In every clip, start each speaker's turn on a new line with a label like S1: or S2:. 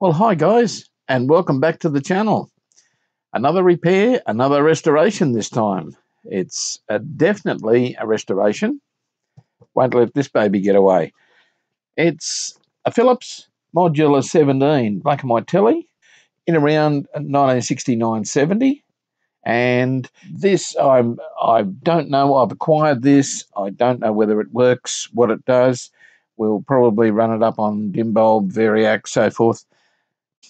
S1: Well, hi guys, and welcome back to the channel. Another repair, another restoration this time. It's definitely a restoration. Won't let this baby get away. It's a Philips Modular 17 black and white telly in around 1969-70. And this, I don't know, I've acquired this. I don't know whether it works, what it does. We'll probably run it up on dim bulb, variac, so forth.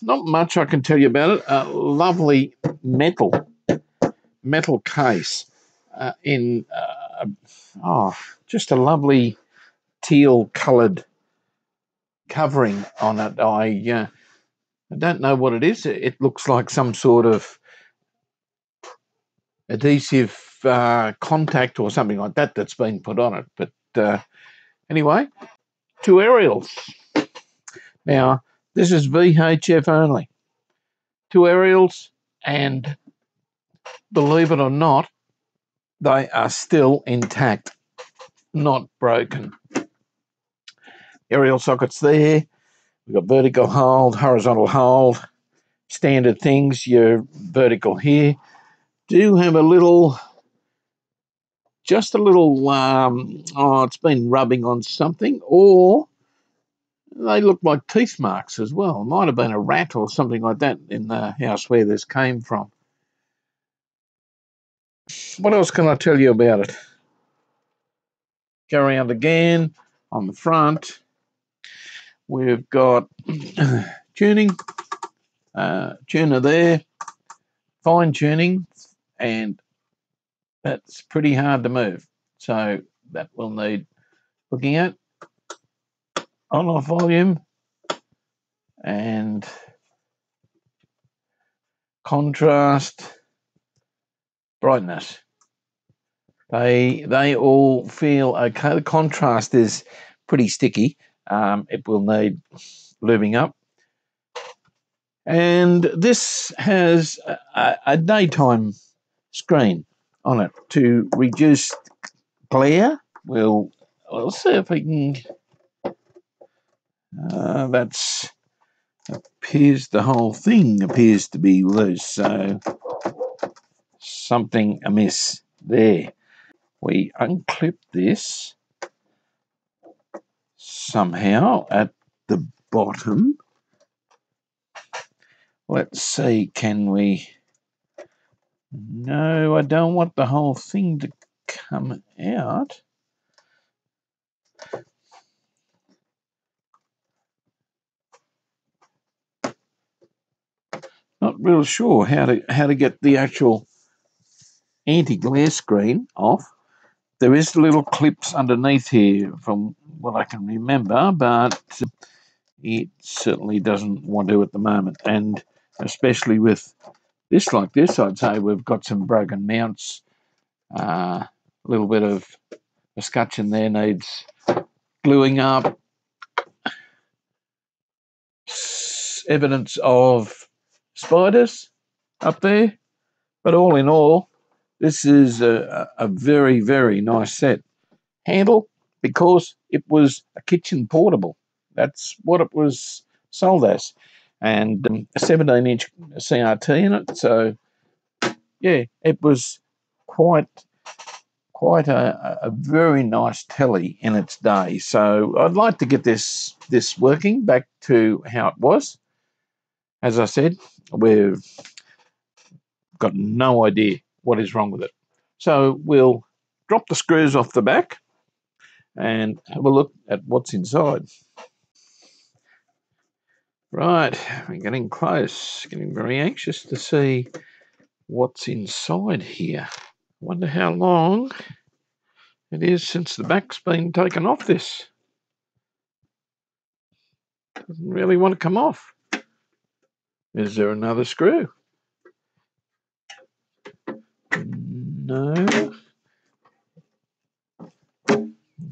S1: Not much I can tell you about it. A lovely metal case in just a lovely teal coloured covering on it. I don't know what it is. It looks like some sort of adhesive contact or something like that that's been put on it. But anyway, two aerials. Now, this is VHF only. Two aerials, and believe it or not, they are still intact, not broken. Aerial sockets there. We've got vertical hold, horizontal hold, standard things. Your vertical here. Do have a little, just a little, it's been rubbing on something, or they look like teeth marks as well. It might have been a rat or something like that in the house where this came from. What else can I tell you about it? Go around again on the front. We've got tuning, tuner there, fine tuning, and that's pretty hard to move. So that will need looking at. On-off volume and contrast, brightness. They all feel okay. The contrast is pretty sticky. It will need lubing up. And this has a daytime screen on it to reduce glare. We'll see if we can. The whole thing appears to be loose, so something amiss there. We unclip this somehow at the bottom. Let's see, can we? No, I don't want the whole thing to come out. Not real sure how to get the actual anti-glare screen off. There is little clips underneath here from what I can remember, but it certainly doesn't want to at the moment. And especially with this like this, I'd say we've got some broken mounts. A little bit of a scutcheon there needs gluing up. Evidence of spiders up there. But all in all, this is a very, very nice set. Handle, because it was a kitchen portable. That's what it was sold as. And a 17-inch CRT in it. So, yeah, it was quite a very nice telly in its day. So I'd like to get this working back to how it was. As I said, we've got no idea what is wrong with it. So we'll drop the screws off the back and have a look at what's inside. Right, we're getting close, getting very anxious to see what's inside here. Wonder how long it is since the back's been taken off this. Doesn't really want to come off. Is there another screw? No.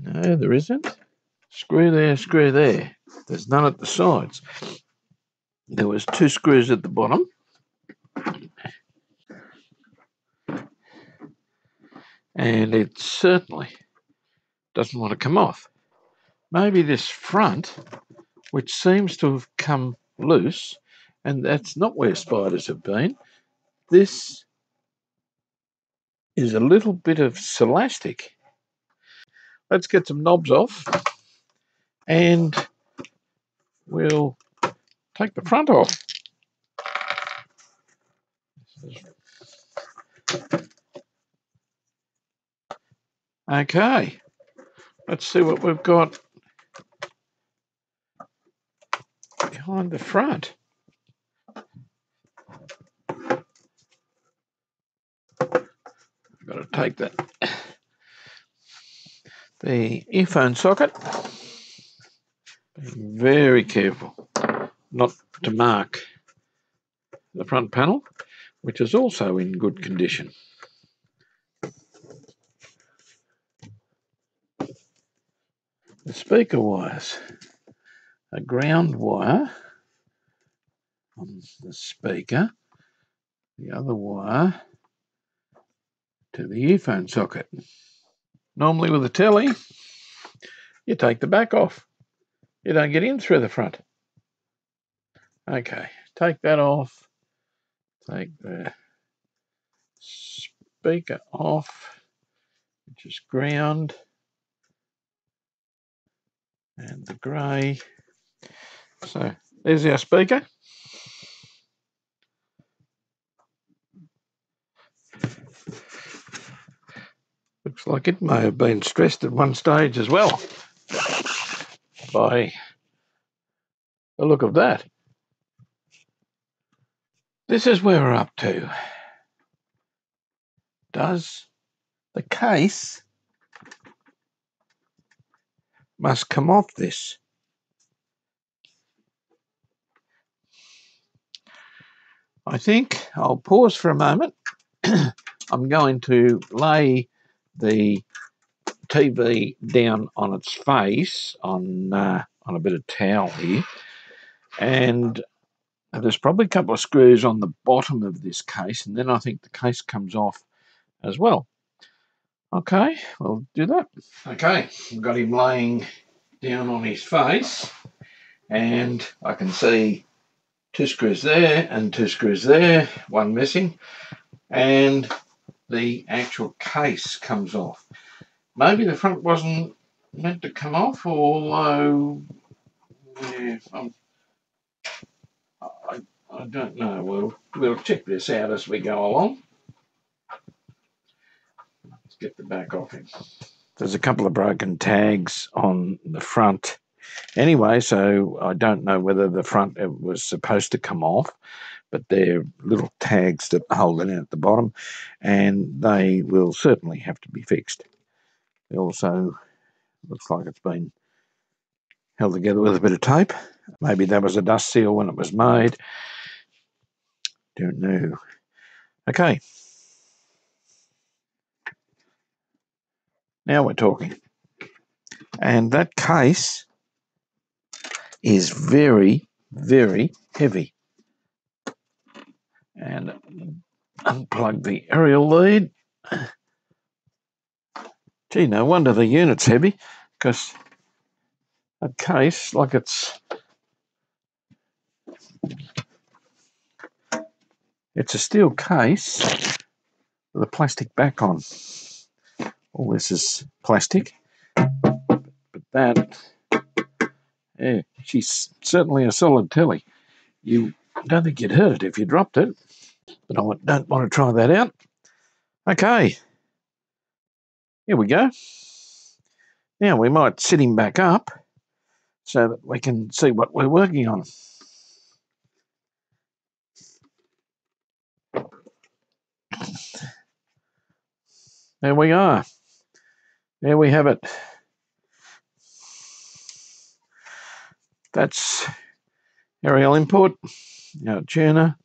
S1: No, there isn't. Screw there, screw there. There's none at the sides. There was two screws at the bottom. And it certainly doesn't want to come off. Maybe this front, which seems to have come loose, and that's not where spiders have been. This is a little bit of Celastic. Let's get some knobs off, and we'll take the front off. Okay, let's see what we've got behind the front. I've got to take the earphone socket. Be very careful not to mark the front panel, which is also in good condition. The speaker wires, a ground wire on the speaker, the other wire to the earphone socket. Normally with a telly, you take the back off. You don't get in through the front. Okay, take that off. Take the speaker off, which is ground, and the grey. So there's our speaker. Looks like it may have been stressed at one stage as well by the look of that. This is where we're up to. Does the case must come off this? I think I'll pause for a moment. I'm going to lay the TV down on its face on a bit of towel here, and there's probably a couple of screws on the bottom of this case, and then I think the case comes off as well. Okay, we'll do that. Okay, I've got him laying down on his face, and I can see 2 screws there and 2 screws there, one missing, and the actual case comes off. Maybe the front wasn't meant to come off, although yeah, I don't know. We'll check this out as we go along. Let's get the back off him. There's a couple of broken tags on the front anyway, so I don't know whether the front was supposed to come off, but they're little tags that hold it in at the bottom, and they will certainly have to be fixed. It also looks like it's been held together with a bit of tape. Maybe that was a dust seal when it was made. Don't know. Okay. Now we're talking. And that case is very, very heavy. And unplug the aerial lead. Gee, no wonder the unit's heavy, because a case, like it's a steel case with a plastic back on. All this is plastic, but that, yeah, she's certainly a solid telly. You don't think you'd hurt it if you dropped it, but I don't want to try that out. Okay, here we go. Now we might sit him back up so that we can see what we're working on. There we are. There we have it. That's aerial input, our tuner,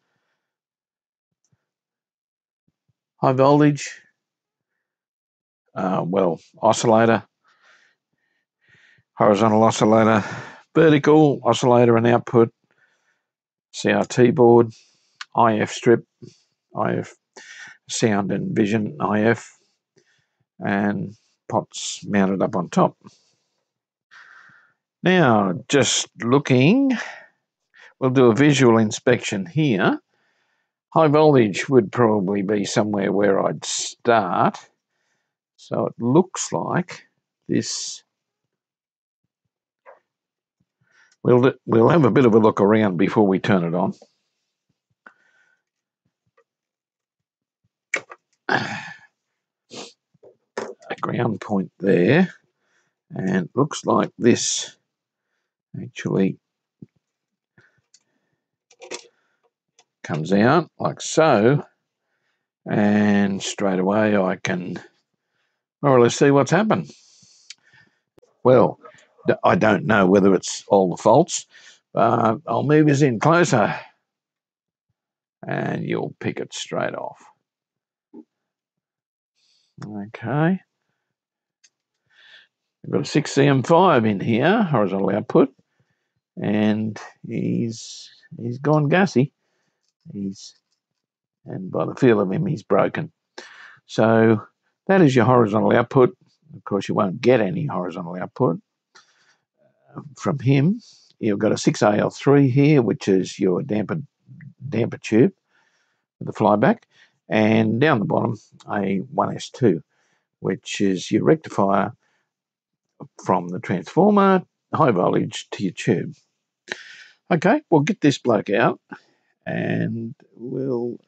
S1: high voltage, oscillator, horizontal oscillator, vertical oscillator and output, CRT board, IF strip, IF sound and vision IF, and pots mounted up on top. Now, just looking, we'll do a visual inspection here. High voltage would probably be somewhere where I'd start. So it looks like this. We'll have a bit of a look around before we turn it on. A ground point there, and it looks like this actually comes out like so, and straight away I can more or less see what's happened. Well, I don't know whether it's all the faults, but I'll move us in closer and you'll pick it straight off. Okay. We've got a 6CM5 in here, horizontal output, and he's gone gassy. And by the feel of him, he's broken. So that is your horizontal output. Of course, you won't get any horizontal output from him. You've got a 6AL3 here, which is your damper tube with the flyback, and down the bottom a 1S2, which is your rectifier from the transformer, high voltage to your tube. Okay, we'll get this bloke out and we'll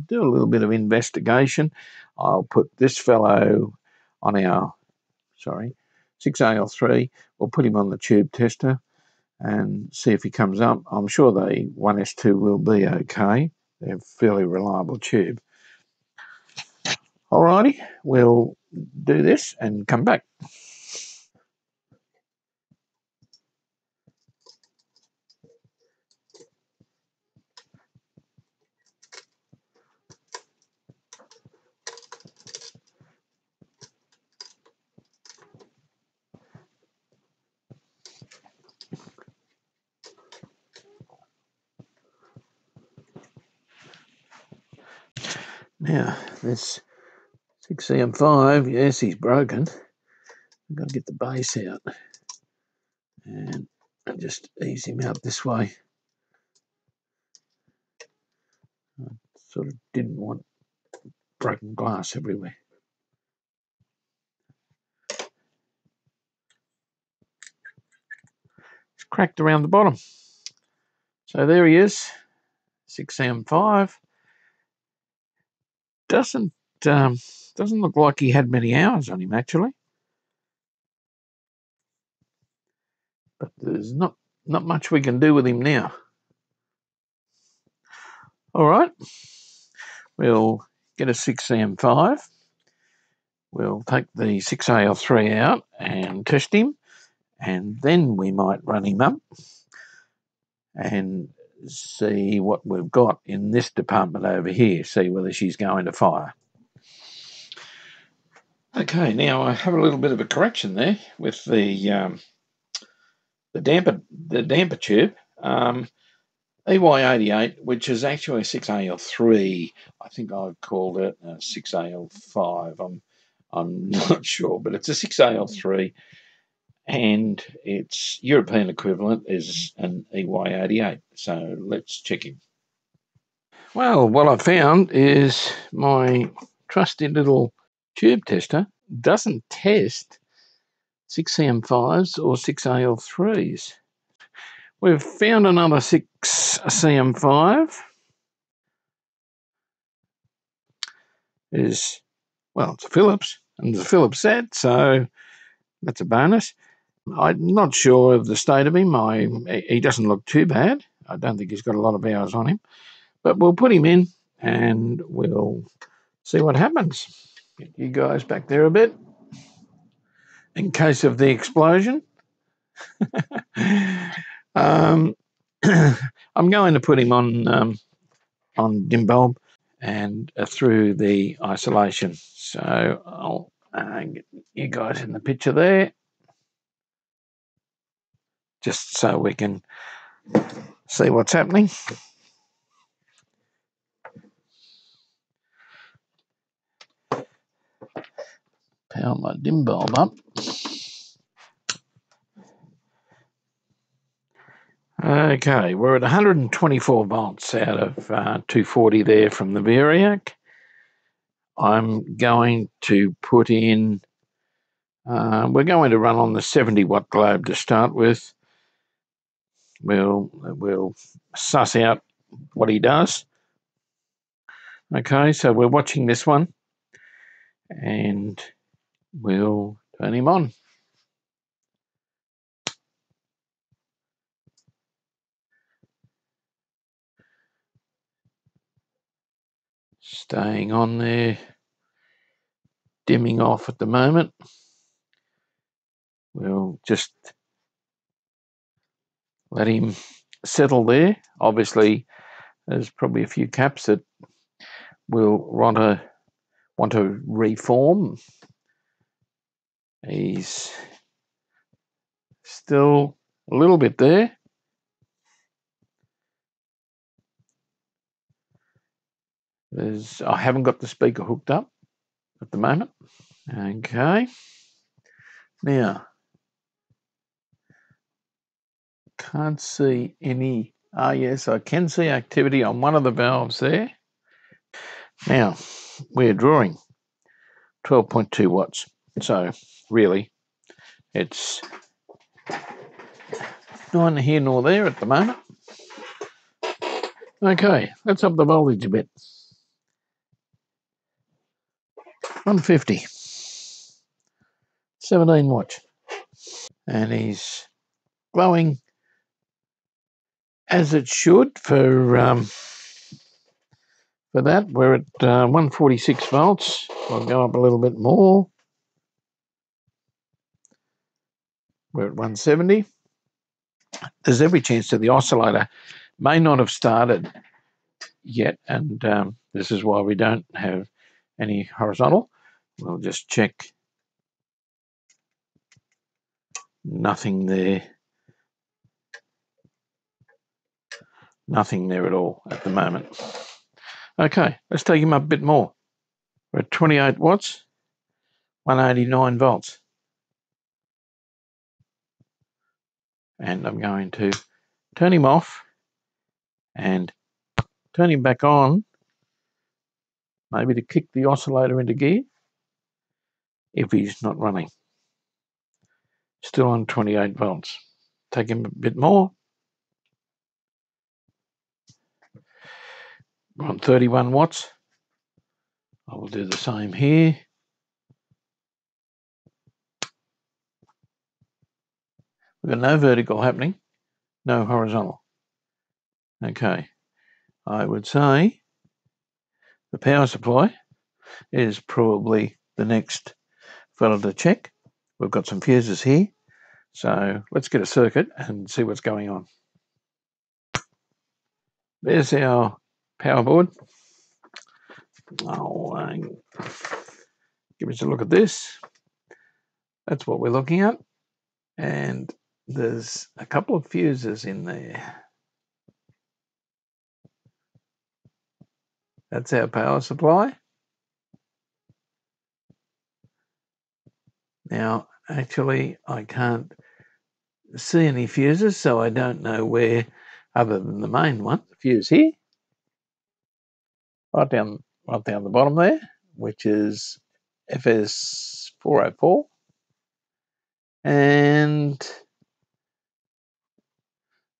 S1: do a little bit of investigation. I'll put this fellow on our 6AL3. We'll put him on the tube tester and see if he comes up. I'm sure the 1S2 will be okay. They're a fairly reliable tube. Alrighty, we'll do this and come back. Now, this 6CM5, yes, he's broken. I've got to get the base out and just ease him out this way. I sort of didn't want broken glass everywhere. It's cracked around the bottom. So there he is, 6CM5. Doesn't look like he had many hours on him actually, but there's not much we can do with him now. All right, we'll get a 6CM5. We'll take the 6AL3 out and test him, and then we might run him up and see what we've got in this department over here, see whether she's going to fire. Okay, now I have a little bit of a correction there with the damper tube. EY88, which is actually 6AL3. I think I've called it 6AL5. I'm not sure, but it's a 6AL3, and its European equivalent is an EY88. So let's check him. Well, what I found is my trusty little tube tester doesn't test 6CM5s or 6AL3s. We've found another 6CM5. It's a Phillips, and it's a Phillips set, so that's a bonus. I'm not sure of the state of him. He doesn't look too bad. I don't think he's got a lot of hours on him, but we'll put him in and we'll see what happens. Get you guys back there a bit in case of the explosion. I'm going to put him on dim bulb and through the isolation. So I'll get you guys in the picture there, just so we can see what's happening. Power my dim bulb up. Okay, we're at 124 volts out of 240 there from the variac. I'm going to put in, we're going to run on the 70 watt globe to start with. We'll suss out what he does. Okay, so we're watching this one and we'll turn him on. Staying on there, dimming off at the moment. We'll just let him settle there. Obviously, there's probably a few caps that we'll want to reform. He's still a little bit there. I haven't got the speaker hooked up at the moment. Okay. Now, can't see any. Yes, I can see activity on one of the valves there. Now, we're drawing 12.2 watts. So, really, it's neither here nor there at the moment. Okay, let's up the voltage a bit. 150. 17 watts. And he's glowing as it should for that. We're at 146 volts. I'll go up a little bit more. We're at 170. There's every chance that the oscillator may not have started yet, and this is why we don't have any horizontal. We'll just check. Nothing there. Nothing there at all at the moment. Okay, let's take him up a bit more. We're at 28 watts, 189 volts. And I'm going to turn him off and turn him back on, maybe to kick the oscillator into gear if he's not running. Still on 28 volts. Take him a bit more. We're on 31 watts. I will do the same here. We've got no vertical happening, no horizontal. Okay, I would say the power supply is probably the next fella to check. We've got some fuses here, so let's get a circuit and see what's going on. There's our power board. Give us a look at this. That's what we're looking at, and there's a couple of fuses in there. That's our power supply. Now, actually, I can't see any fuses, so I don't know where, other than the main one, the fuse here, right down the bottom there, which is FS404, and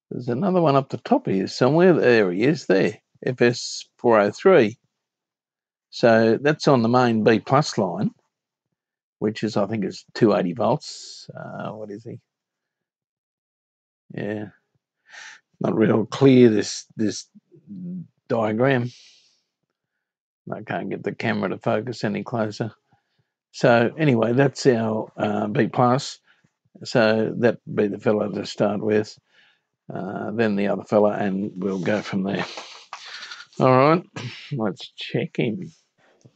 S1: there's another one up the top here somewhere. There he is, there, FS403. So that's on the main B plus line, which is, I think, is 280 volts. What is he? Yeah, not real clear, this diagram. I can't get the camera to focus any closer. So anyway, that's our B plus. So that'd be the fella to start with, then the other fella, and we'll go from there. All right, let's check him.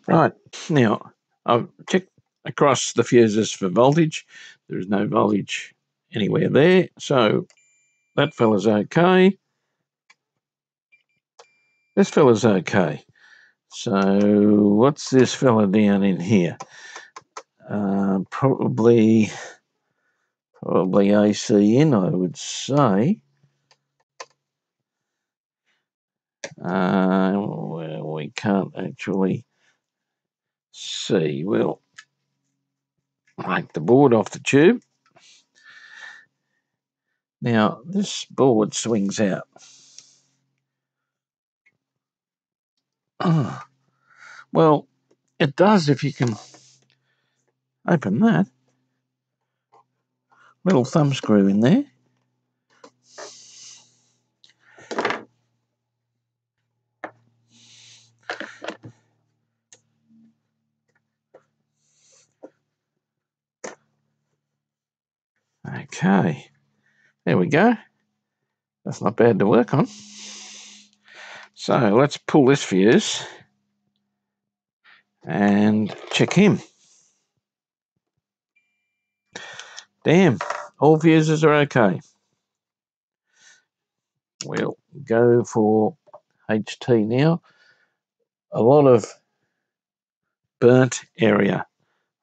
S1: Right, now I've checked across the fuses for voltage. There is no voltage anywhere there, so that fella's okay. This fella's okay. So what's this fella down in here? Probably AC in, I would say. We can't actually see. We'll take the board off the tube. Now, this board swings out. Oh, well, it does if you can open that. Little thumb screw in there. Okay, there we go. That's not bad to work on. So let's pull this fuse and check him. Damn, all fuses are okay. We'll go for HT now. A lot of burnt area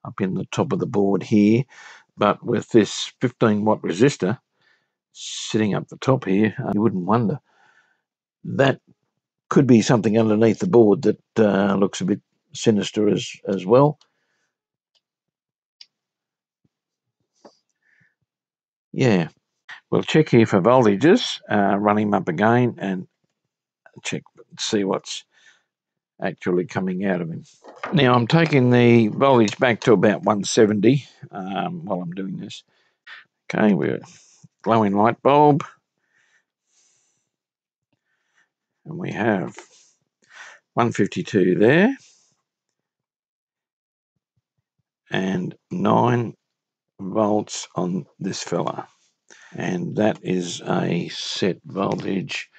S1: up in the top of the board here, but with this 15-watt resistor sitting up the top here, you wouldn't wonder. That could be something underneath the board that looks a bit sinister as well. Yeah, we'll check here for voltages, run him up again and check, see what's actually coming out of him. Now I'm taking the voltage back to about 170 while I'm doing this. Okay, we're glowing light bulb, and we have 152 there and 9 volts on this fella, and that is a set voltage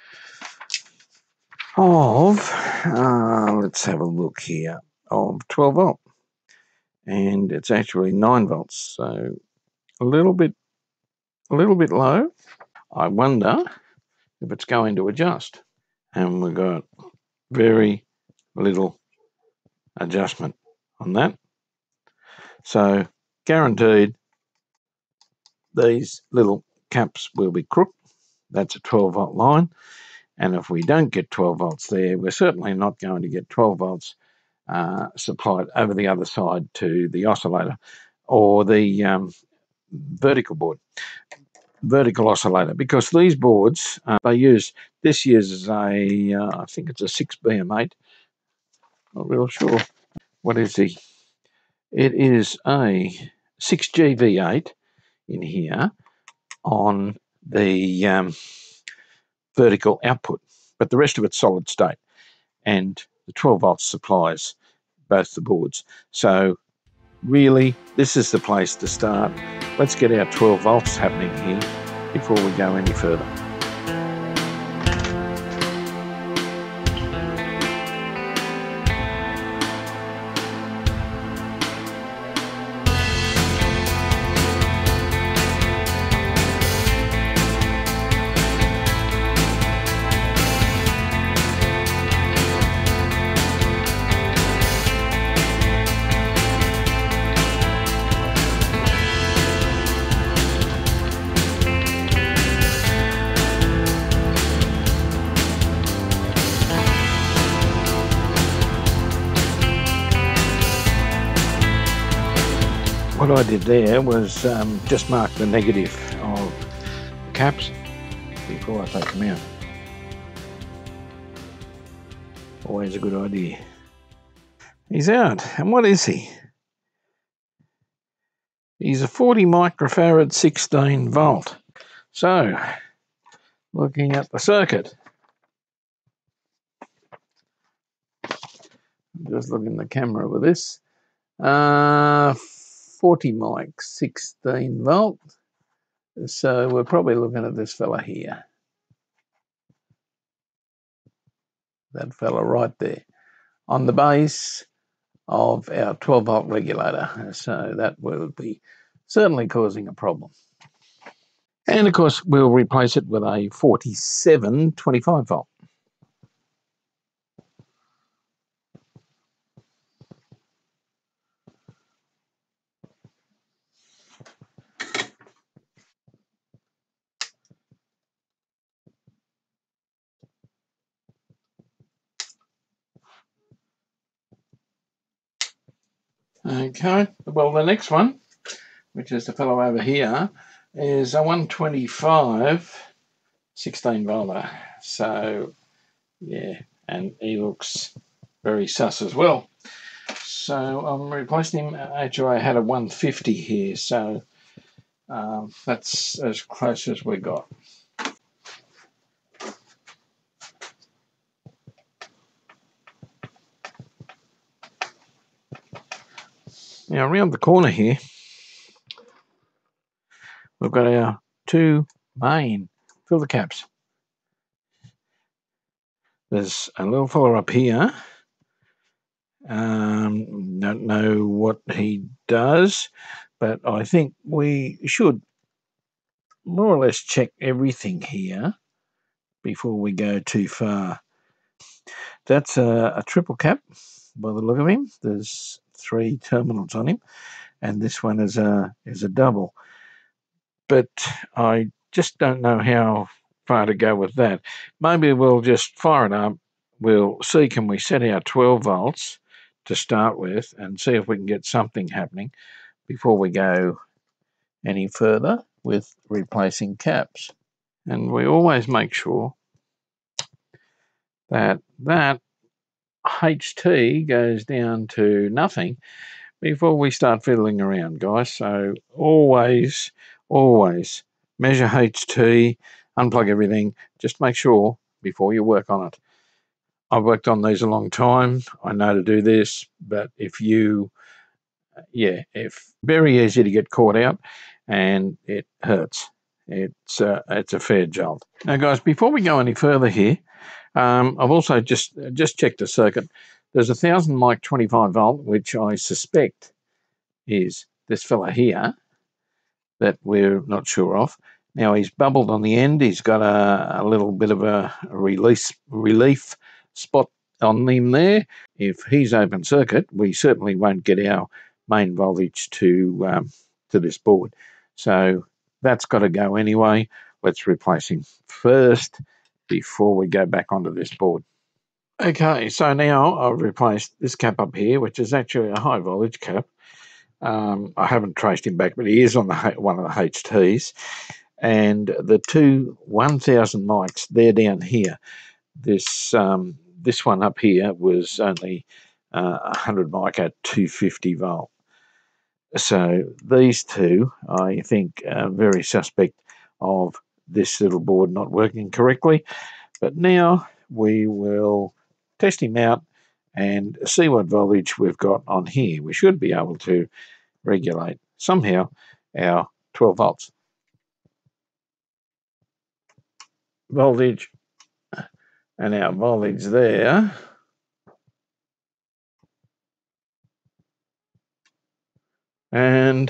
S1: of let's have a look here, of 12 volt, and it's actually 9 volts, so a little bit low. I wonder if it's going to adjust, and we've got very little adjustment on that, so guaranteed these little caps will be crooked. That's a 12 volt line, and if we don't get 12 volts there, we're certainly not going to get 12 volts supplied over the other side to the oscillator or the vertical oscillator, because these boards they use, this uses a I think it's a 6BM8, not real sure what is the, it is a 6GV8 in here on the vertical output, but the rest of it's solid state, and the 12 volts supplies both the boards. So really, this is the place to start. Let's get our 12 volts happening here before we go any further. What I did there was just mark the negative of the caps before I take them out. Always a good idea. He's out, and what is he? He's a 40 microfarad 16 volt. So, looking at the circuit, just looking at the camera with this, 40 mic 16 volt. So we're probably looking at this fella here. That fella right there on the base of our 12 volt regulator. So that will be certainly causing a problem. And of course, we'll replace it with a 47 25 volt. Okay, well, the next one, which is the fellow over here, is a 125 16 volter. So, yeah, and he looks very sus as well. So I'm replacing him. Actually, I had a 150 here, so that's as close as we got. Now, around the corner here, we've got our two main filter caps. There's a little fella up here. Don't know what he does, but I think we should more or less check everything here before we go too far. That's a triple cap by the look of him. There's 3 terminals on him, and this one is a double. But I just don't know how far to go with that. Maybe we'll just fire it up. We'll see, can we set our 12 volts to start with and see if we can get something happening before we go any further with replacing caps. And we always make sure that HT goes down to nothing before we start fiddling around, guys. So always measure HT, unplug everything. Just make sure before you work on it. I've worked on these a long time. I know to do this, but if very easy to get caught out, and it hurts. It's a fair jolt. Now, guys, before we go any further here, I've also just checked the circuit. There's a 1000 mic 25 volt, which I suspect is this fella here that we're not sure of. Now, he's bubbled on the end. He's got a little bit of a relief spot on him there. If he's open circuit, we certainly won't get our main voltage to this board. So that's got to go anyway. Let's replace him first before we go back onto this board. Okay, so now I've replaced this cap up here, which is actually a high voltage cap. I haven't traced him back, but he is on one of the HTs. And the two 1000 mics, they're down here. This one up here was only 100 mic at 250 volt. So these two, I think, are very suspect of this little board not working correctly. But now we will test him out and see what voltage we've got on here. We should be able to regulate somehow our 12 volts. Voltage and our voltage there. And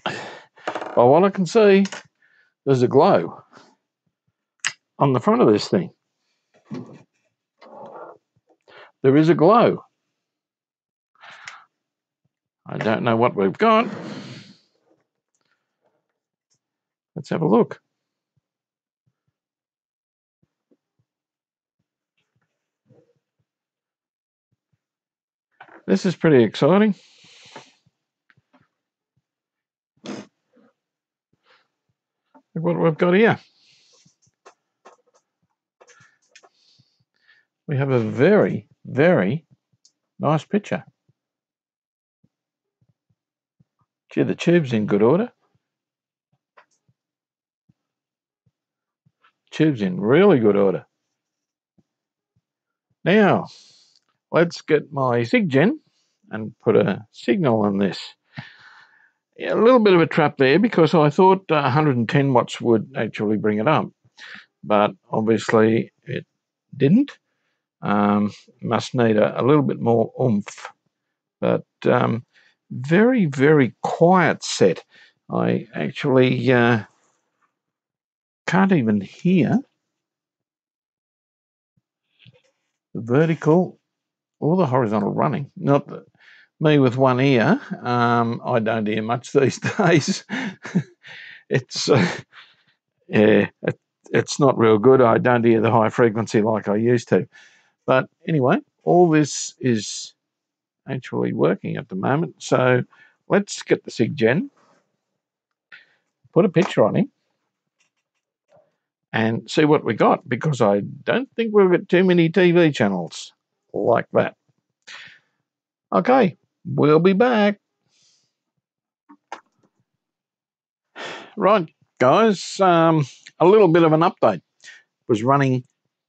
S1: by what I can see, there's a glow on the front of this thing. There is a glow. I don't know what we've got. Let's have a look. This is pretty exciting. Look what we've got here. We have a very, very nice picture. Gee, the tube's in good order. Tube's in really good order. Now, let's get my SigGen and put a signal on this. Yeah, a little bit of a trap there because I thought 110 watts would actually bring it up, but obviously it didn't. Must need a little bit more oomph, but very, very quiet set. I actually can't even hear the vertical or the horizontal running. Not that me with one ear, I don't hear much these days. It's it's not real good. I don't hear the high frequency like I used to. But anyway, all this is actually working at the moment. So let's get the SIG gen, put a picture on him, and see what we got, because I don't think we've got too many TV channels like that. Okay, we'll be back. Right, guys, a little bit of an update. Was running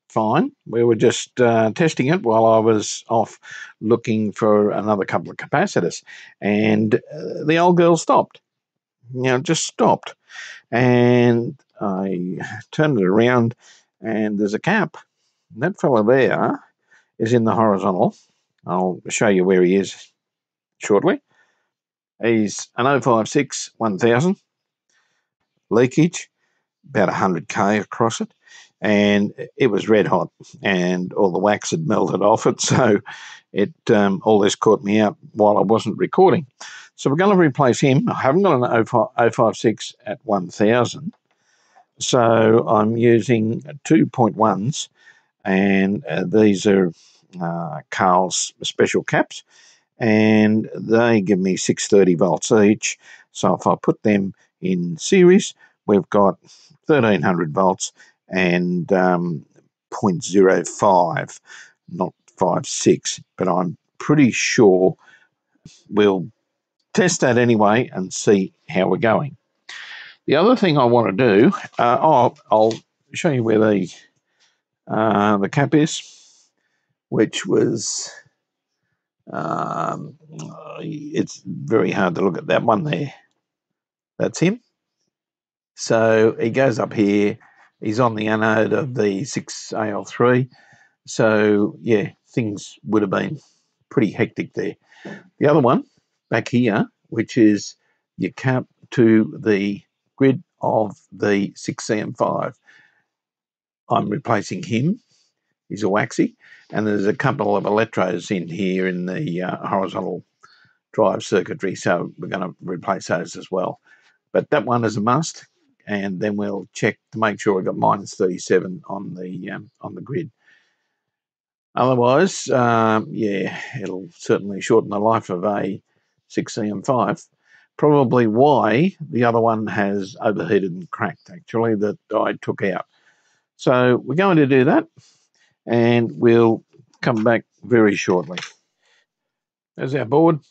S1: fine. We were just testing it while I was off looking for another couple of capacitors, and the old girl stopped. Just stopped. And I turned it around, and there's a cap. And that fella there is in the horizontal. I'll show you where he is shortly. He's an 056 1000 leakage, about 100k across it, and it was red hot, and all the wax had melted off it, so it all this caught me out while I wasn't recording. So we're going to replace him. I haven't got an 056 at 1000, so I'm using 2.1s, and these are Carl's special caps, and they give me 630 volts each. So if I put them in series, we've got 1300 volts and 0.05, not 5.6, but I'm pretty sure we'll test that anyway and see how we're going. The other thing I want to do, I'll show you where the cap is, which was, it's very hard to look at that one there. That's him. So he goes up here. He's on the anode of the 6AL3. So, yeah, things would have been pretty hectic there. The other one back here, which is your cap to the grid of the 6CM5, I'm replacing him. He's a waxy. And there's a couple of electrodes in here in the horizontal drive circuitry, so we're going to replace those as well. But that one is a must, and then we'll check to make sure we've got minus 37 on the grid. Otherwise, yeah, it'll certainly shorten the life of a 6CM5. Probably why the other one has overheated and cracked, actually, that I took out. So we're going to do that, and we'll come back very shortly. There's our board.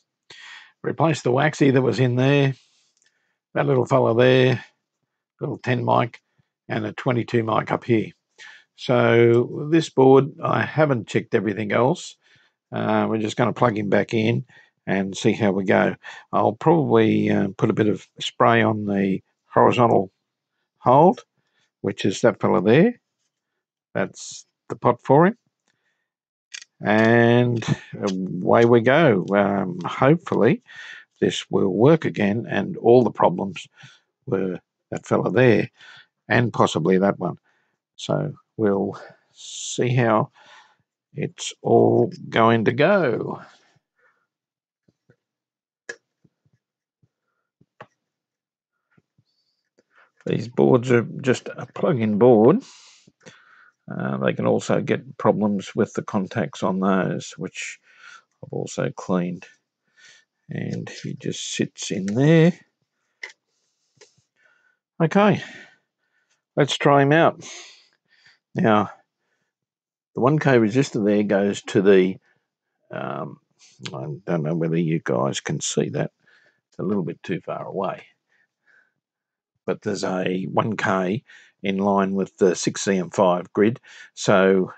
S1: Replace the waxy that was in there. That little fella there, little 10 mic, and a 22 mic up here. So this board, I haven't checked everything else. We're just going to plug him back in and see how we go. I'll probably put a bit of spray on the horizontal hold, which is that fella there. That's the pot for him. And away we go. Hopefully this will work again, and all the problems were that fella there and possibly that one. So we'll see how it's all going to go. These boards are just a plug-in board. They can also get problems with the contacts on those, which I've also cleaned. And he just sits in there. Okay, let's try him out. Now, the 1K resistor there goes to the, I don't know whether you guys can see that. It's a little bit too far away. But there's a 1K in line with the 6CM5 grid. So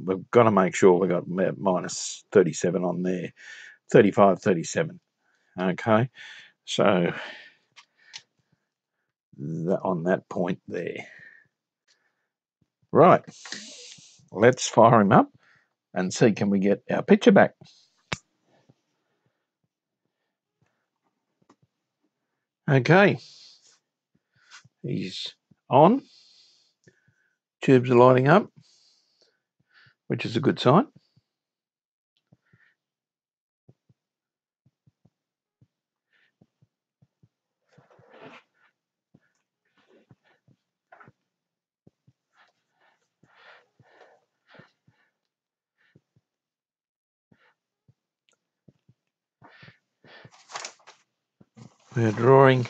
S1: we've got to make sure we've got minus 37 on there, 35, 37. Okay, so on that point there. Right, let's fire him up and see, can we get our picture back? Okay, he's on. Tubes are lighting up, which is a good sign. We're drawing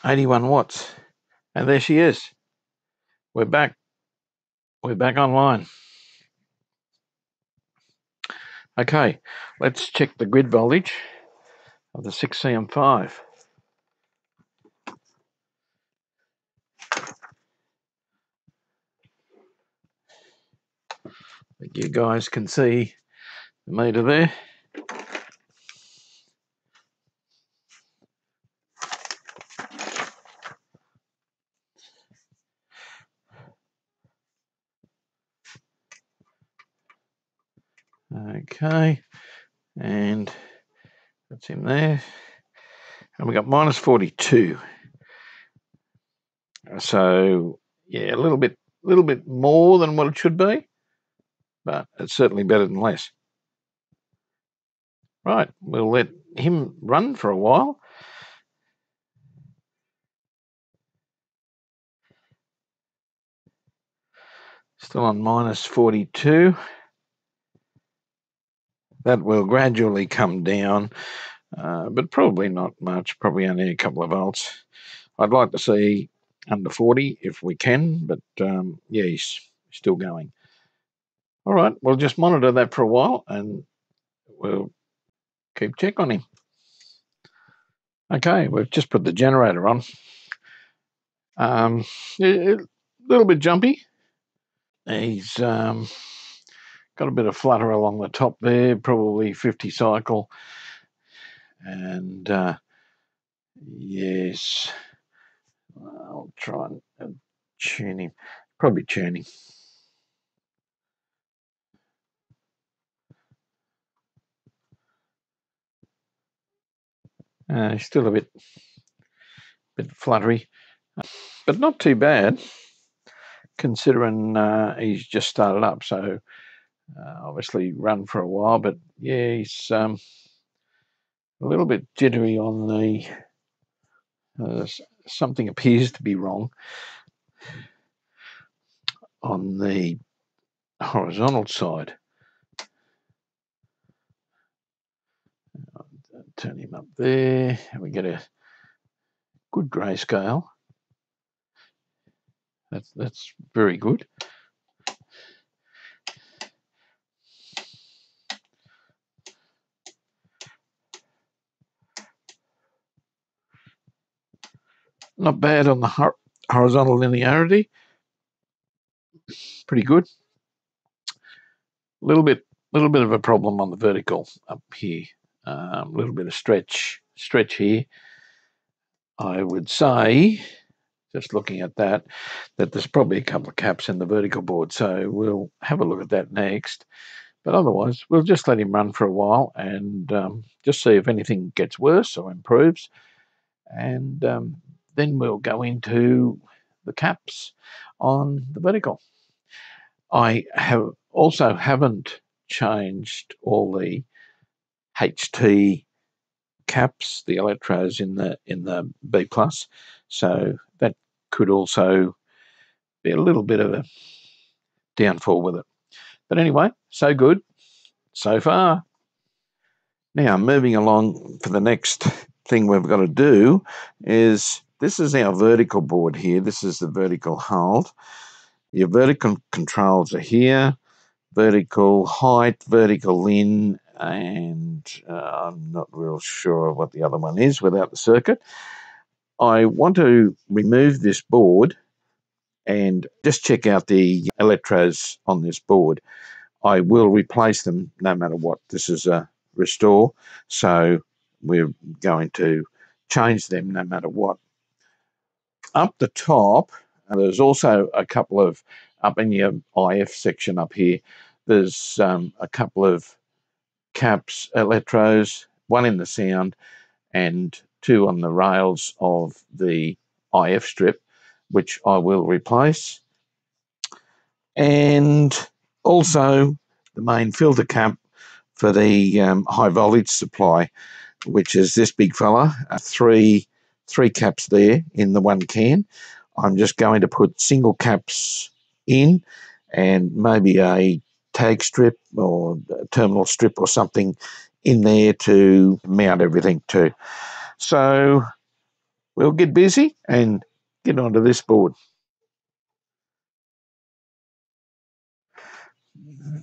S1: 81 watts. And there she is. We're back. We're back online. Okay, let's check the grid voltage of the 6CM5. I think you guys can see the meter there. Okay, and that's in there. And we got minus 42. So yeah, a little bit more than what it should be, but it's certainly better than less. Right, we'll let him run for a while. Still on minus 42. That will gradually come down, but probably not much, probably only a couple of volts. I'd like to see under 40 if we can, but yeah, he's still going. All right, we'll just monitor that for a while and we'll keep check on him. Okay, we've just put the generator on. A little bit jumpy. He's got a bit of flutter along the top there, probably 50 cycle. And yes, I'll try and tune him. Probably tuning. Still a bit fluttery, but not too bad considering he's just started up. So obviously run for a while, but yeah, he's a little bit jittery on the. Something appears to be wrong on the horizontal side. I'll turn him up there, and we get a good grayscale. That's very good. Not bad on the horizontal linearity. Pretty good. A little bit of a problem on the vertical up here. A little bit of stretch here. I would say, just looking at that there's probably a couple of caps in the vertical board. So we'll have a look at that next. But otherwise, we'll just let him run for a while and just see if anything gets worse or improves. And then we'll go into the caps on the vertical. I haven't changed all the HT caps, the electrodes in the B+, so that could also be a little bit of a downfall with it. But anyway, so good so far. Now, moving along for the next thing we've got to do is, this is our vertical board here. This is the vertical hold. Your vertical controls are here. Vertical height, vertical in, and I'm not real sure of what the other one is without the circuit. I want to remove this board and just check out the electrodes on this board. I will replace them no matter what. This is a restore, so we're going to change them no matter what. Up the top, there's also a couple of, up in your IF section up here, there's a couple of caps, electrodes, one in the sound and two on the rails of the IF strip, which I will replace. And also the main filter cap for the high voltage supply, which is this big fella, three caps there in the one can. I'm just going to put single caps in and maybe a tag strip or a terminal strip or something in there to mount everything to. So we'll get busy and get onto this board.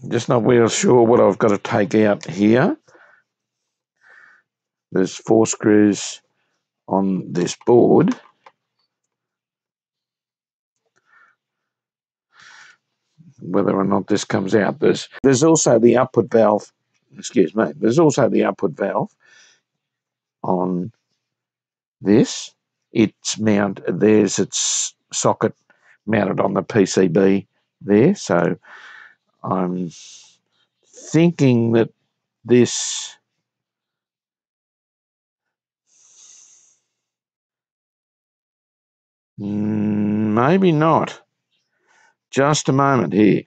S1: Just not real sure what I've got to take out here. There's 4 screws on this board. Whether or not this comes out. There's also the output valve. Excuse me. There's also the output valve on this. There's its socket mounted on the PCB there. So I'm thinking that this maybe not. Just a moment here.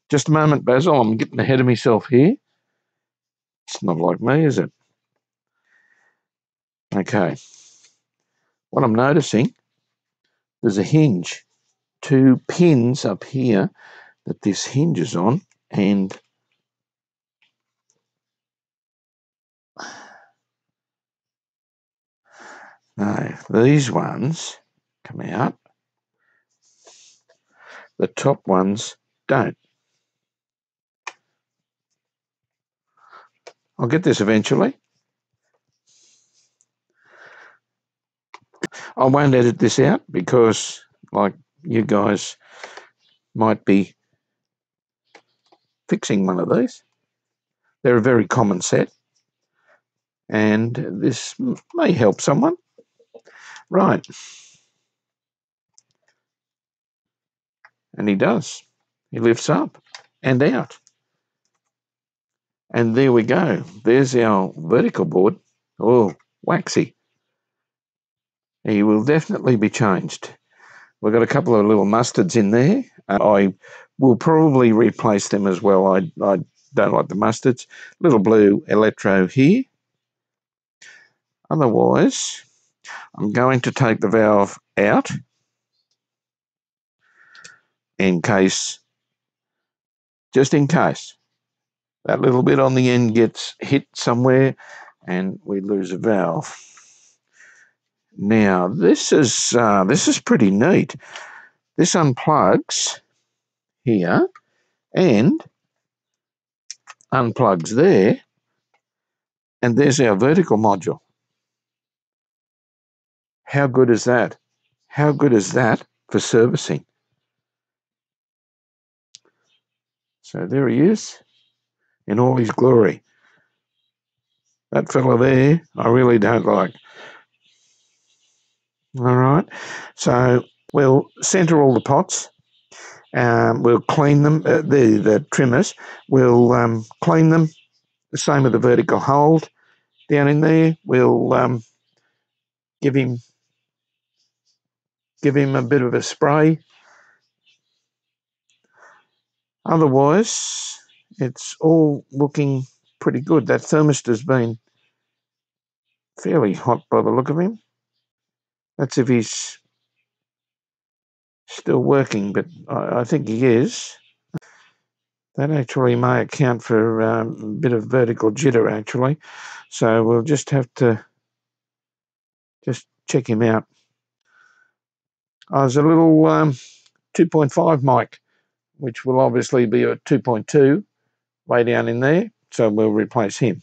S1: Just a moment, Basil. I'm getting ahead of myself here. It's not like me, is it? Okay. What I'm noticing, there's a hinge. 2 pins up here that this hinges on, and no, these ones come out. The top ones don't. I'll get this eventually. I won't edit this out because, like, you guys might be fixing one of these. They're a very common set, and this may help someone. Right. And he does. He lifts up and out. And there we go. There's our vertical board. Oh, waxy. He will definitely be changed. We've got a couple of little mustards in there. I will probably replace them as well. I don't like the mustards. Little blue electro here. Otherwise, I'm going to take the valve out just in case, that little bit on the end gets hit somewhere and we lose a valve. Now, this is pretty neat. This unplugs here and unplugs there, and there's our vertical module. How good is that? How good is that for servicing? So there he is in all his glory. That fella there, I really don't like. All right, so we'll centre all the pots. We'll clean them, the trimmers. We'll clean them. The same with the vertical hold down in there. We'll give him a bit of a spray. Otherwise, it's all looking pretty good. That thermistor's been fairly hot by the look of him. That's if he's still working, but I think he is. That actually may account for a bit of vertical jitter, actually. So we'll just have to just check him out. There's a little 2.5 mic, which will obviously be a 2.2 way down in there. So we'll replace him.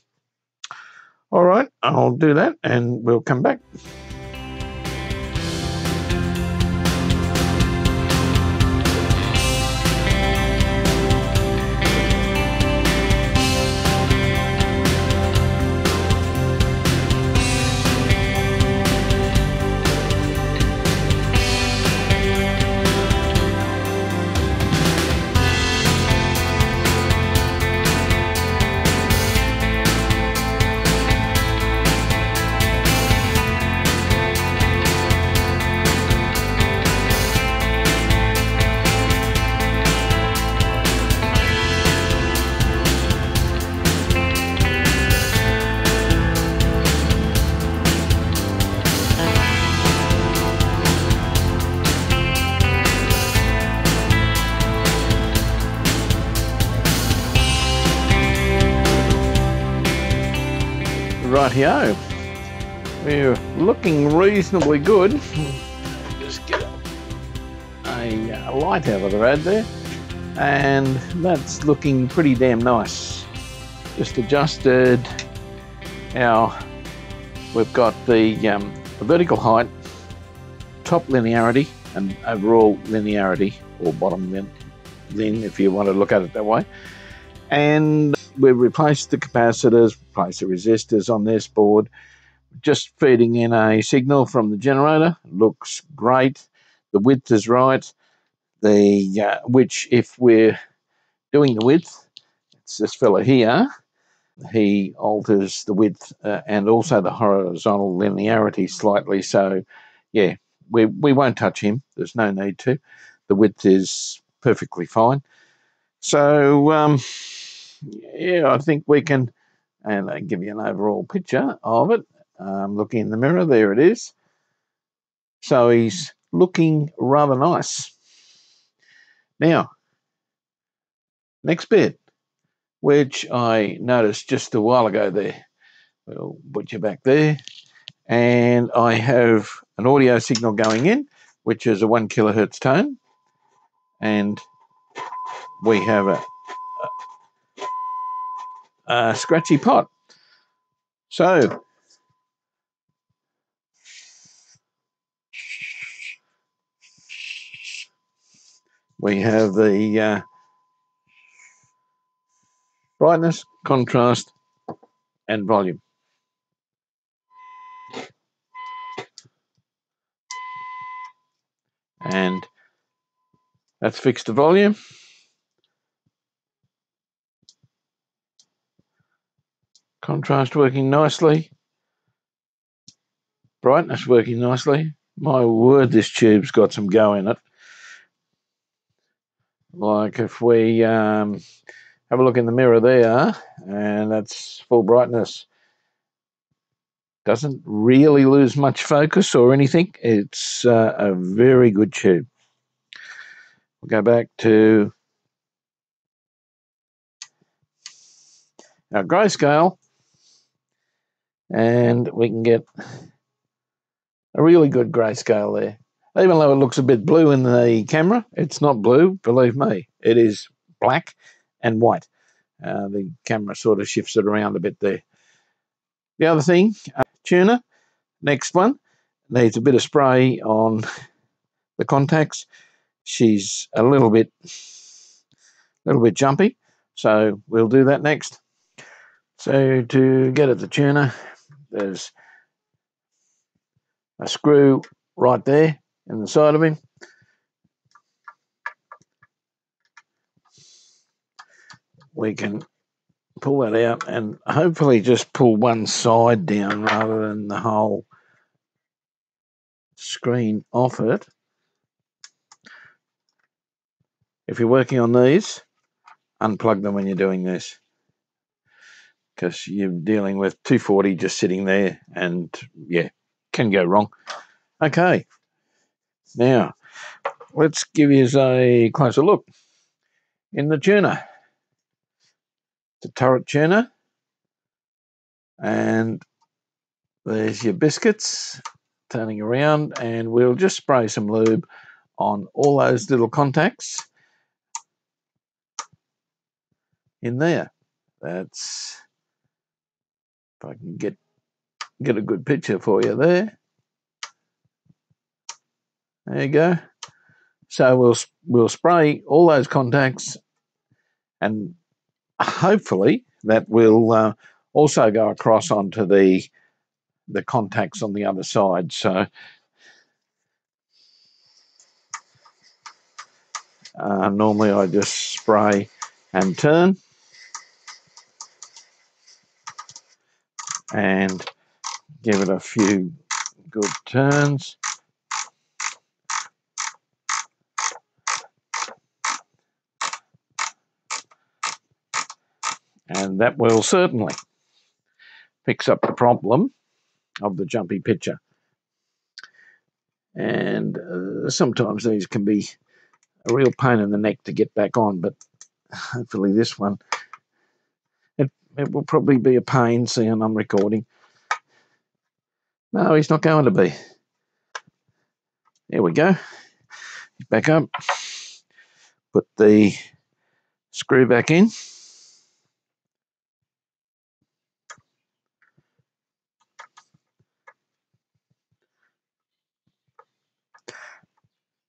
S1: All right, I'll do that and we'll come back. Rightio. We're looking reasonably good. Just get a light out of the road there, and that's looking pretty damn nice. Just adjusted we've got the vertical height, top linearity, and overall linearity, or bottom lin, if you want to look at it that way. And we've replaced the capacitors, replaced the resistors on this board, just feeding in a signal from the generator. Looks great. The width is right. Which, if we're doing the width, it's this fella here. He alters the width and also the horizontal linearity slightly. So, yeah, we won't touch him. There's no need to. The width is perfectly fine. So, yeah, I think we can, and I give you an overall picture of it. Looking in the mirror, there it is. So he's looking rather nice. Now, next bit, which I noticed just a while ago there. We'll put you back there. And I have an audio signal going in, which is a 1 kilohertz tone. And we have a scratchy pot. So we have the brightness, contrast, and volume. And that's fixed to volume. Contrast working nicely. Brightness working nicely. My word, this tube's got some go in it. Like if we have a look in the mirror there, and that's full brightness. Doesn't really lose much focus or anything. It's a very good tube. We'll go back to our grayscale, and we can get a really good grayscale there. Even though it looks a bit blue in the camera, it's not blue, believe me. It is black and white. The camera sort of shifts it around a bit there. The other thing, tuner, next one, needs a bit of spray on the contacts. She's a little bit jumpy, so we'll do that next. So to get at the tuner, there's a screw right there in the side of him. We can pull that out and hopefully just pull one side down rather than the whole screen off it. If you're working on these, unplug them when you're doing this, because you're dealing with 240 just sitting there, and yeah, can go wrong. Okay, now let's give you a closer look in the tuner. It's a turret tuner, and there's your biscuits turning around, and we'll just spray some lube on all those little contacts in there. That's, if I can get a good picture for you there. There you go. So we'll spray all those contacts, and hopefully that will also go across onto the contacts on the other side. So normally I just spray and turn, and give it a few good turns. And that will certainly fix up the problem of the jumpy picture. And sometimes these can be a real pain in the neck to get back on, but hopefully this one, it will probably be a pain seeing I'm recording. No, he's not going to be. There we go. Back up. Put the screw back in.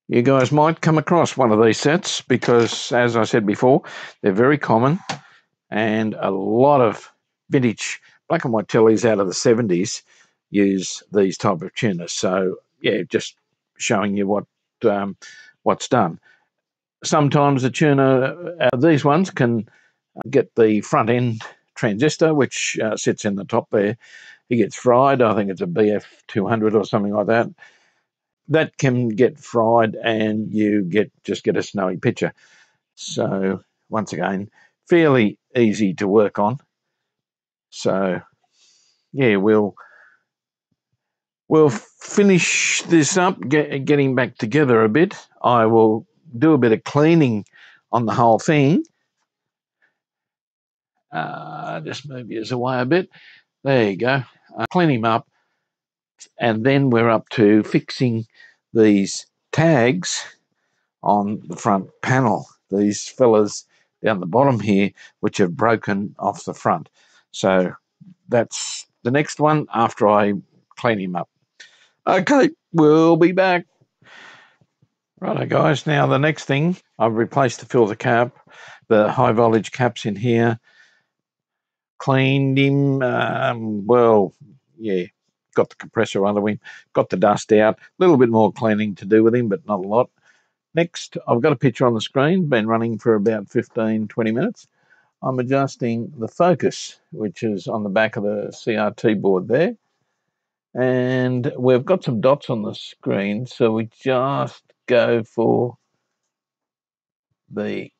S1: You guys might come across one of these sets because, as I said before, they're very common, and a lot of vintage black and white tellies out of the 70s use these type of tuners. So, yeah, just showing you what's done. Sometimes the tuner, these ones can get the front end transistor, which sits in the top there. It gets fried. I think it's a BF200 or something like that. That can get fried, and you just get a snowy picture. So once again, fairly easy to work on. So yeah, we'll finish this up, getting back together a bit. I will do a bit of cleaning on the whole thing. Just move yours away a bit. There you go. Clean him up, and then we're up to fixing these tags on the front panel. These fellas down the bottom here, which have broken off the front. So that's the next one after I clean him up. Okay, we'll be back. Righto, guys. Now the next thing, I've replaced the filter cap, the high voltage caps in here. Cleaned him. Well, yeah, got the compressor under him, got the dust out. A little bit more cleaning to do with him, but not a lot. Next, I've got a picture on the screen, been running for about 15, 20 minutes. I'm adjusting the focus, which is on the back of the CRT board there. And we've got some dots on the screen, so we just go for the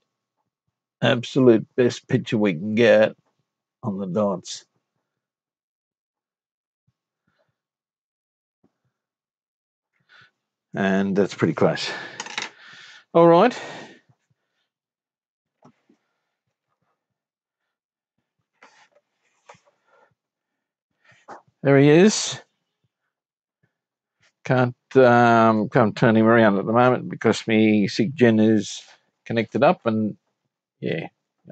S1: absolute best picture we can get on the dots. And that's pretty close. All right. There he is. Can't turn him around at the moment because my SIG-Gen is connected up, and yeah,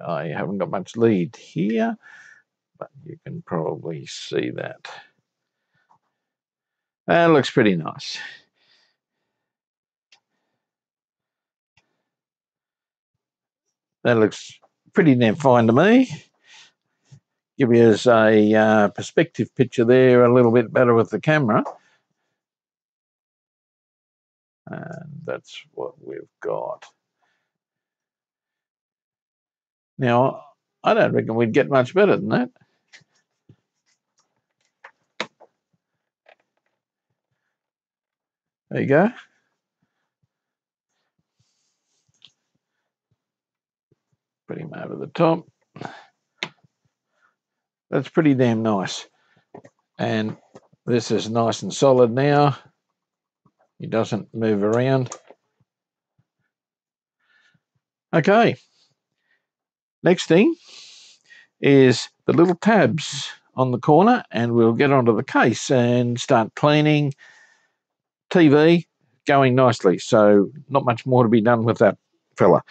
S1: I haven't got much lead here, but you can probably see that. That looks pretty nice. That looks pretty damn fine to me. Give you a perspective picture there a little bit better with the camera. And that's what we've got. Now, I don't reckon we'd get much better than that. There you go. Put him over the top. That's pretty damn nice. And this is nice and solid now. He doesn't move around. Okay. Next thing is the little tabs on the corner, and we'll get onto the case and start cleaning. TV going nicely, so not much more to be done with that fella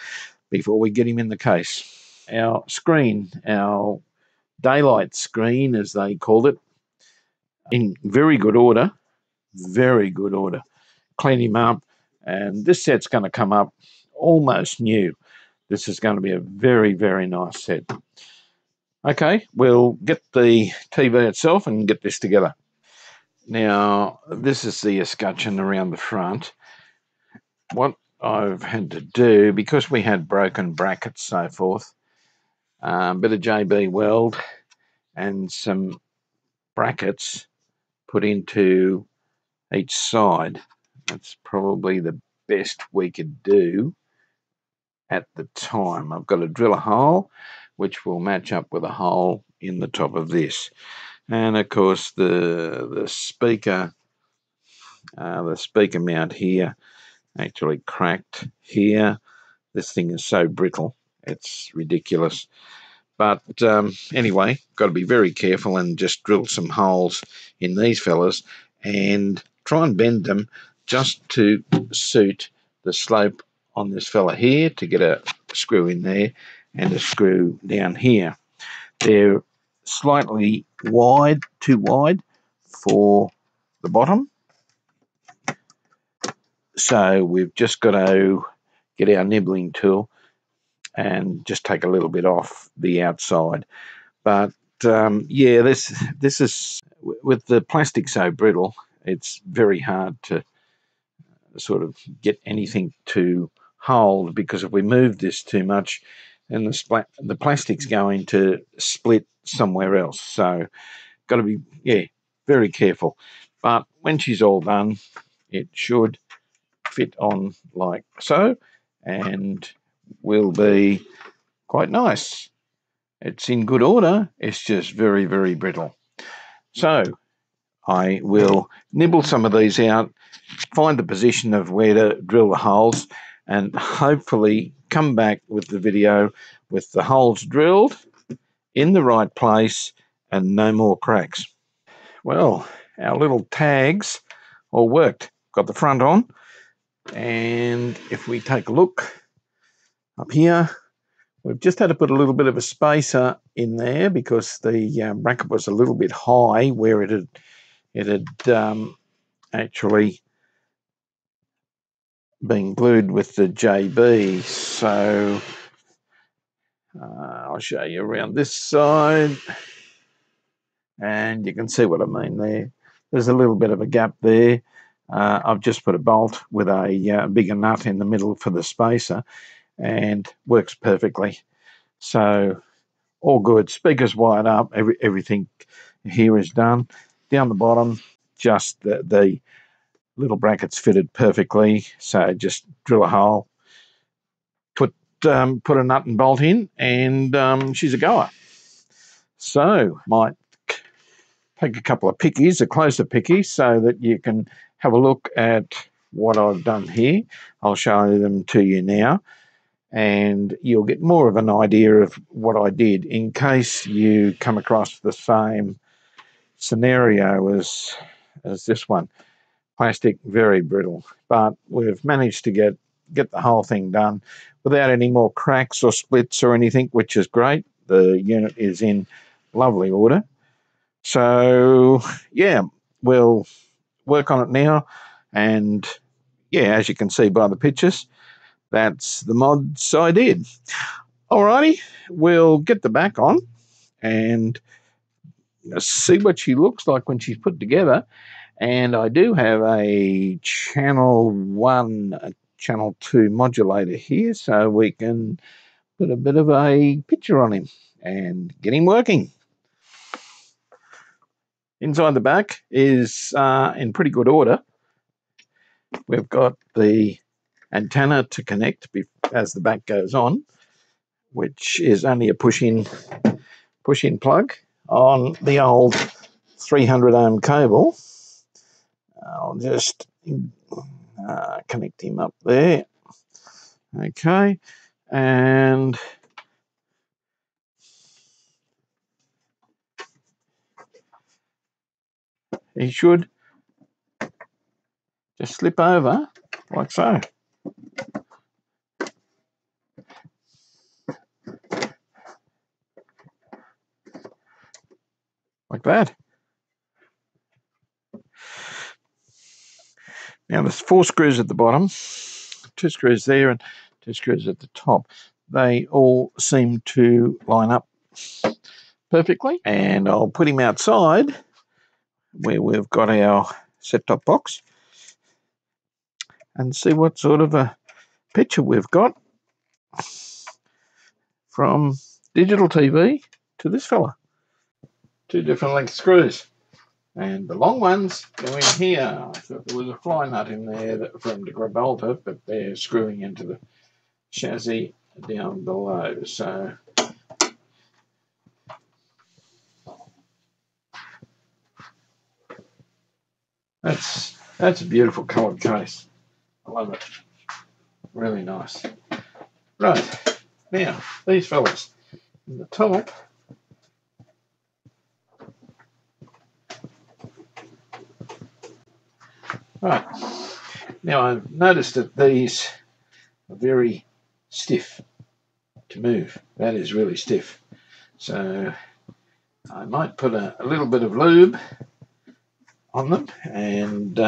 S1: before we get him in the case. Our screen, our daylight screen, as they called it, in very good order. Very good order. Clean him up, and this set's going to come up almost new. This is going to be a very, very nice set. Okay, we'll get the TV itself and get this together. Now, this is the escutcheon around the front. What I've had to do, because we had broken brackets, so forth, a bit of JB weld and some brackets put into each side. That's probably the best we could do at the time. I've got to drill a hole, which will match up with a hole in the top of this. And of course, the speaker mount here actually cracked here. This thing is so brittle, it's ridiculous. But anyway, got to be very careful and just drill some holes in these fellas. and try and bend them just to suit the slope on this fella here, to get a screw in there and a screw down here. They're slightly wide, too wide for the bottom, so we've just got to get our nibbling tool and just take a little bit off the outside. But yeah, this is, with the plastic so brittle, it's very hard to sort of get anything to hold, because if we move this too much, then the plastic's going to split somewhere else. So got to be, yeah, very careful. But when she's all done, it should fit on like so, and will be quite nice. It's in good order. It's just very, very brittle. So I will nibble some of these out, find the position of where to drill the holes, and hopefully come back with the video with the holes drilled in the right place and no more cracks. Well, our little tags all worked. Got the front on, and if we take a look up here, we've just had to put a little bit of a spacer in there because the bracket was a little bit high where it had actually been glued with the JB. So I'll show you around this side, and you can see what I mean there. There's a little bit of a gap there. I've just put a bolt with a bigger nut in the middle for the spacer, and works perfectly. So all good. Speakers wired up. Everything here is done. Down the bottom, just the little brackets fitted perfectly. So just drill a hole, put a nut and bolt in, and she's a goer. So might take a couple of pickies, a closer pickie, so that you can have a look at what I've done here. I'll show them to you now, and you'll get more of an idea of what I did in case you come across the same scenario as this one. Plastic, very brittle, but we've managed to get the whole thing done without any more cracks or splits or anything, which is great. The unit is in lovely order. So yeah, we'll work on it now, and yeah, as you can see by the pictures, that's the mods I did. Alrighty, we'll get the back on and see what she looks like when she's put together. And I do have a channel 1, a channel 2 modulator here, so we can put a bit of a picture on him and get him working. Inside the back is in pretty good order. We've got the antenna to connect as the back goes on, which is only a push-in plug on the old 300 ohm cable. I'll just connect him up there. Okay, and he should just slip over like so. Like that. Now there's 4 screws at the bottom, 2 screws there and 2 screws at the top. They all seem to line up perfectly, and I'll put him outside where we've got our set-top box and see what sort of a picture we've got from digital TV to this fella. 2 different length screws, and the long ones go in here. I thought there was a fly nut in there from the Gibraltar, but they're screwing into the chassis down below. So that's a beautiful coloured case. I love it. Really nice. Right, now these fellas in the top. Right, now I've noticed that these are very stiff to move. That is really stiff. So I might put a little bit of lube on them and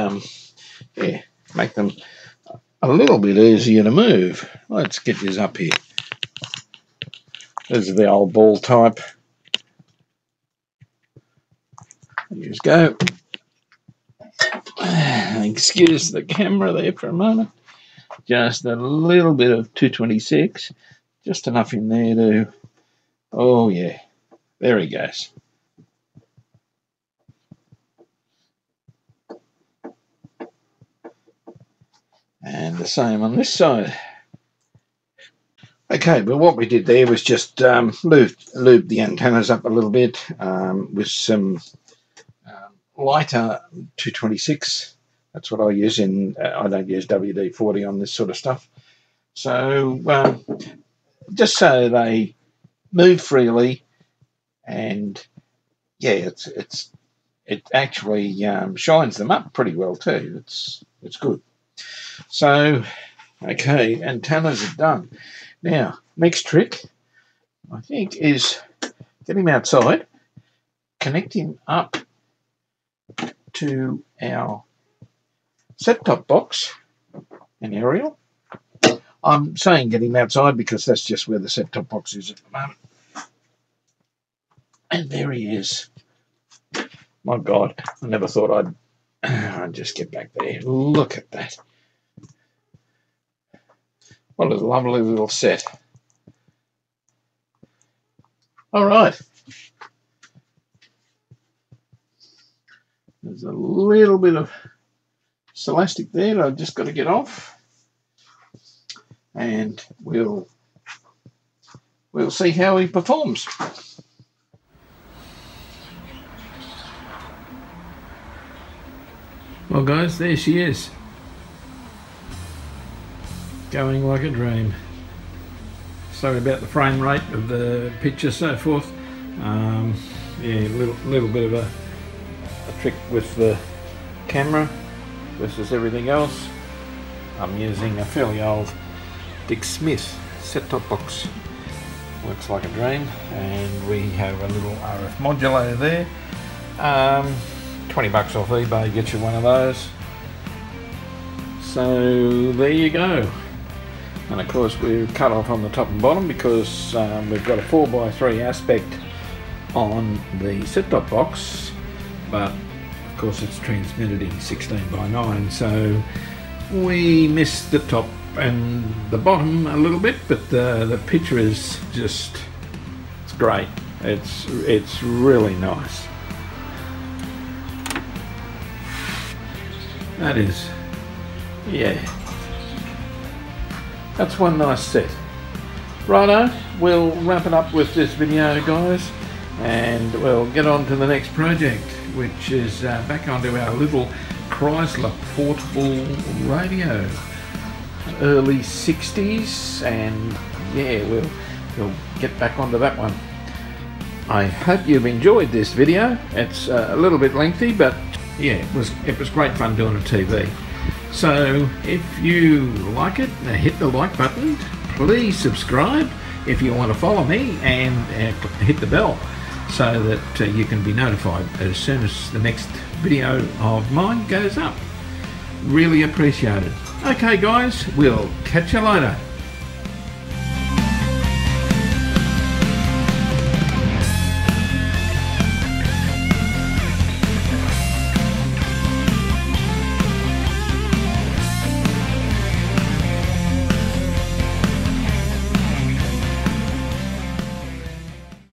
S1: yeah, make them a little bit easier to move. Let's get this up here. This is the old ball type. There you go. Excuse the camera there for a moment. Just a little bit of 226, just enough in there to, oh yeah, there he goes. And the same on this side. Okay, but what we did there was just lube the antennas up a little bit with some lighter 226. That's what I use in, I don't use WD-40 on this sort of stuff. So just so they move freely, and yeah, it actually shines them up pretty well too. It's good. So okay, antennas are done. Now next trick I think is get him outside, connect him up to our set-top box and aerial. I'm saying get him outside because that's just where the set-top box is at the moment. And there he is. My God, I never thought I'd just get back there. Look at that. What a lovely little set. All right. There's a little bit of elastic there that I've just got to get off. And we'll see how he performs. Well guys, there she is. Going like a dream. Sorry about the frame rate of the picture, so forth. Yeah, a little bit of a trick with the camera versus everything else. I'm using a fairly old Dick Smith set-top box. Works like a dream, and we have a little RF modulator there. 20 bucks off eBay, get you one of those. So there you go. And of course we're cut off on the top and bottom because we've got a 4x3 aspect on the set-top box, but of course it's transmitted in 16:9, so we missed the top and the bottom a little bit, but the picture is just, it's great. It's really nice. That is, yeah, that's one nice set. Righto, we'll wrap it up with this video guys, and we'll get on to the next project, which is back onto our little Chrysler portable radio, early 60s, and yeah, we'll get back onto that one. I hope you've enjoyed this video. It's a little bit lengthy, but yeah, it was great fun doing a TV. So if you like it, hit the like button. Please subscribe if you want to follow me, and hit the bell so that you can be notified as soon as the next video of mine goes up. Really appreciate it. Okay guys, we'll catch you later.